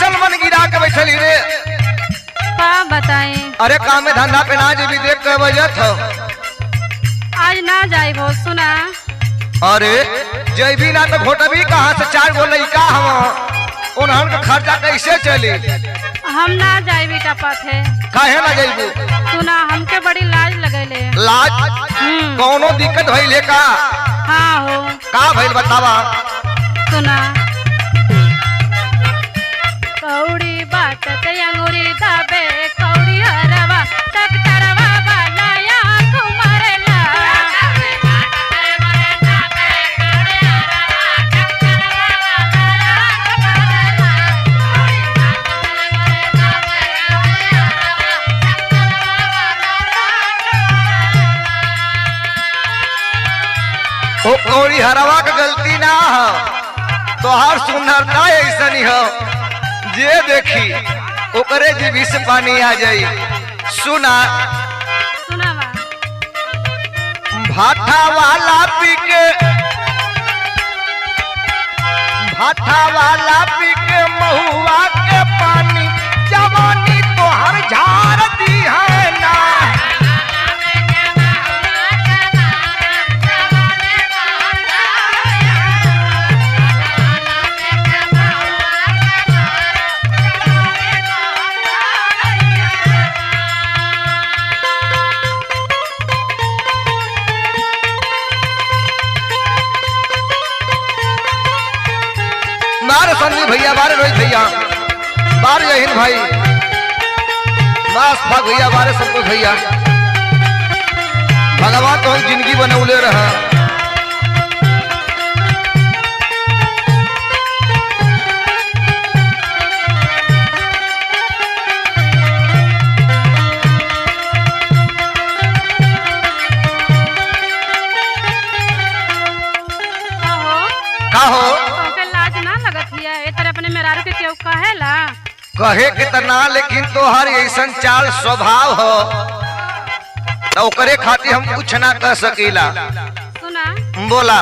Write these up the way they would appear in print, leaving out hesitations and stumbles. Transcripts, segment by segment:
ऐसा मन गिरा के बैठली रे। का बताई? अरे काम में धंधा पे ना जी देख के बजत हो। आज ना जाई वो सुना। अरे जैबी ना तो घोटबी कहाँ से 4 गो लड़का हम उन्हन का खर्चा कैसे चली? हम ना जाई बेटा पाथे। काहे ना जैबू? सुना हमके बड़ी लाज लगेले। लाज? कौनो दिक्कत भइले का? हाँ हो। का भइल बतावा? सुना कौड़ी बात ते अंगूरी दाबे कौड़ी हरवा टकटरवा बनाया कुमारला। ओ कौड़ी हरवा का गलती ना हो, तोहार सुंदरता ऐसा नहीं हो जे देखी ओकरे जीवी से पानी आ जाई। सुना सुनावा भाठा वाला पी के महुआ के पानी जवानी तोहर झाड़ दी है ना। बार संजीव भैया, बारे रोहित भैया, बार जहीन भाई, मास भाग भैया, बारे संतोष भैया। भगवान तो जिंदगी बनौले रहा। कहे के तना लेकिन तोहर ऐसा चाल स्वभाव हो तो ओकरे खातिर हम कुछ ना कर सकीला। सुना बोला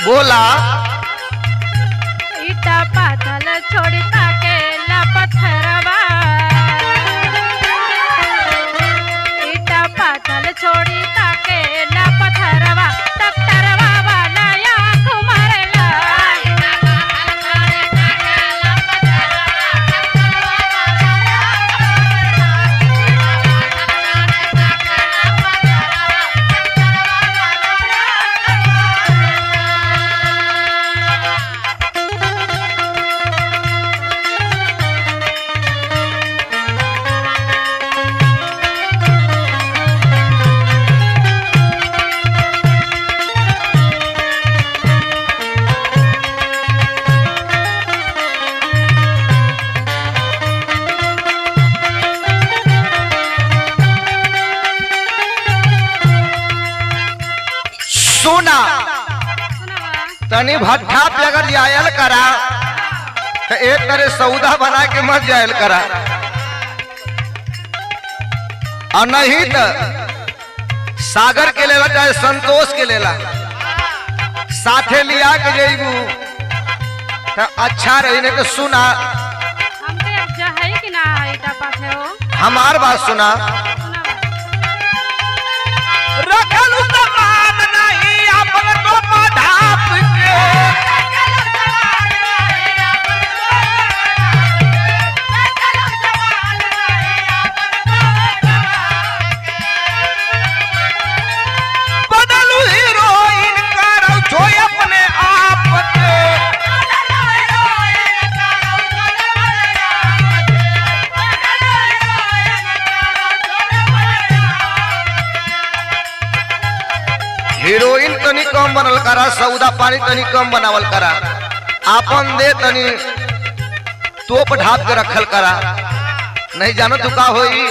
बोला ईटा पाथल छोड़ी ताके ला पत्थरवा, ईटा पाथल छोड़ी ताके ला पत्थरवा टकटरवा बनाया कुमारला। सुना तनी भट्ठा पे अगर जायल करा तो एक तरह सौदा बना के मत जायल करा, और नहीं तो सागर के लेला चाहे संतोष के लेला साथे लिया के जेबू तो अच्छा रही। नहीं तो सुना हमके अब जहई कि ना ईटा पाथे हो। हमार बात सुना रखल सामान नहीं अपन तो ढाप के बदलू हीरोइन करो जो अपने आप के। तनी कम बनल करा, सौदा पानी तनी कम बनावल करा, आपन दे तनी तोप ढाप के रखल करा, नहीं जानो तू का होई।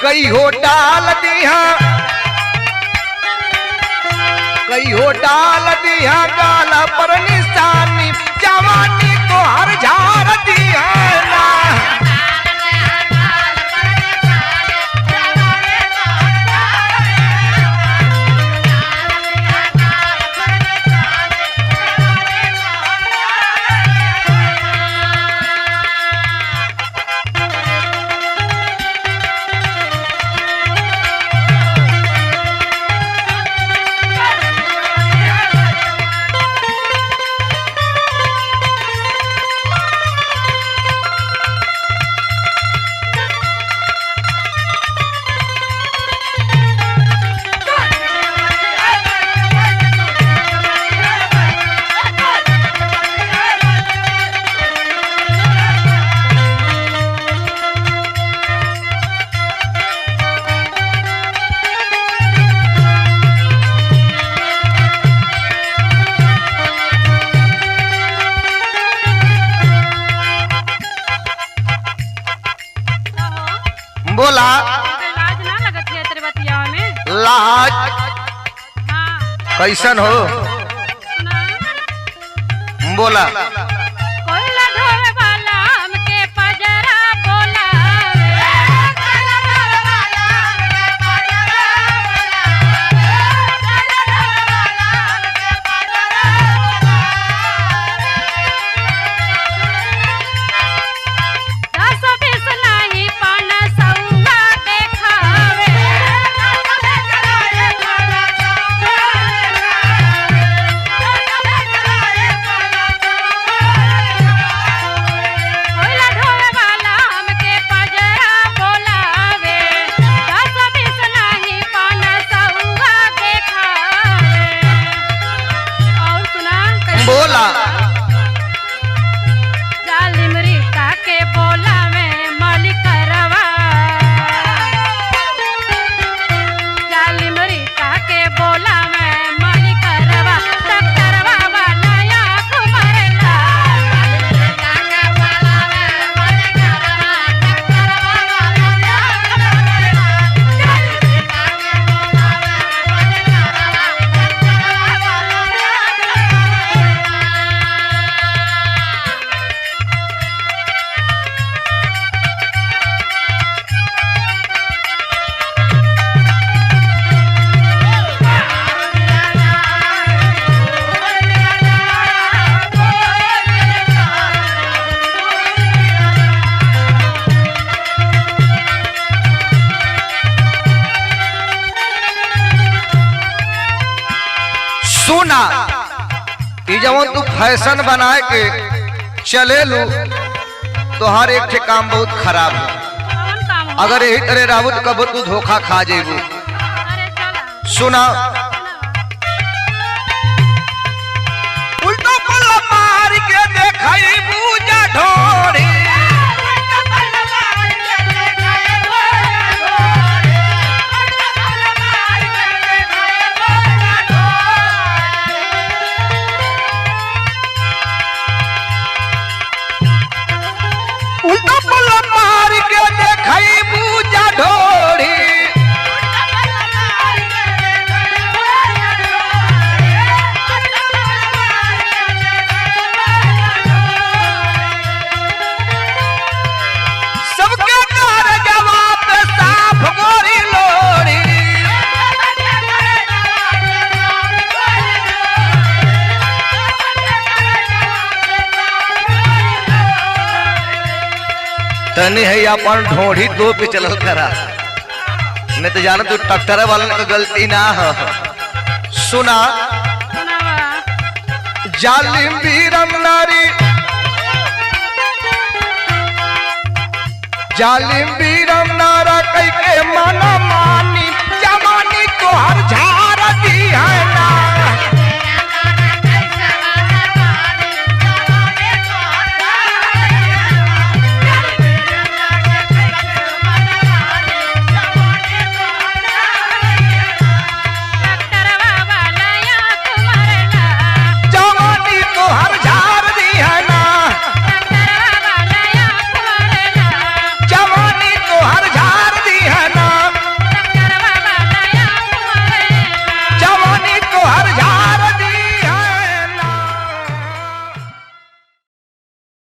कई हो डाल दिया, कई हो डाल दिया गाला पर निशानी, जवानी को हर झाड़ दिया ना। बोला लाज ना लगत है तेरे बतिया में? लाज हाँ कैसन हो? सुना बोला कोयला ढोवे वाला हमके पजरा बोलावे, कोयला ढोवे वाला हमके पजरा बोलावे, कोयला ढोवे वाला हमके पजरा बोलावे। 10 20 नहीं 500 देखावे, 10 20 नहीं 500 कोयला ढोवे वाला हमके पजरा बोलावे, 10 20 नहीं 500 देखावे। और सुना कैसे बोला जालिम रिश्ता के बोला में मलिकरवा, जालिम रिश्ता के बोला में मलिकरवा, डॉक्टरवा वाला आँख मरेला, जालिम रिश्ता के बोला में मलिकरवा, डॉक्टरवा वाला आँख मरेला, जालिम रिश्ता के बोला में मलिकरवा, डॉक्टरवा वाला सुना कि जब तू फैशन बनाए के चले लू तो हर एक ठे काम बहुत खराब है। कौन काम हो? अगर यही तरह रहू तो कब तू धोखा खा जेबू। अरे चला सुना उल्टा पल्ला मार के देखई बूजा ढोरी, उल्टा पल्ला मार के देखई बूजा ढोरी, सबके कार जवाब साफ गोरी लोरी। तनी है अपन ढोढ़ी दो पे चलल करा, नहीं तो जाना तू ट्रैक्टर वाले का गलती ना हो। सुना सुनावा जालिम वीरम नारी, जालिम वीरम नारा कई के माना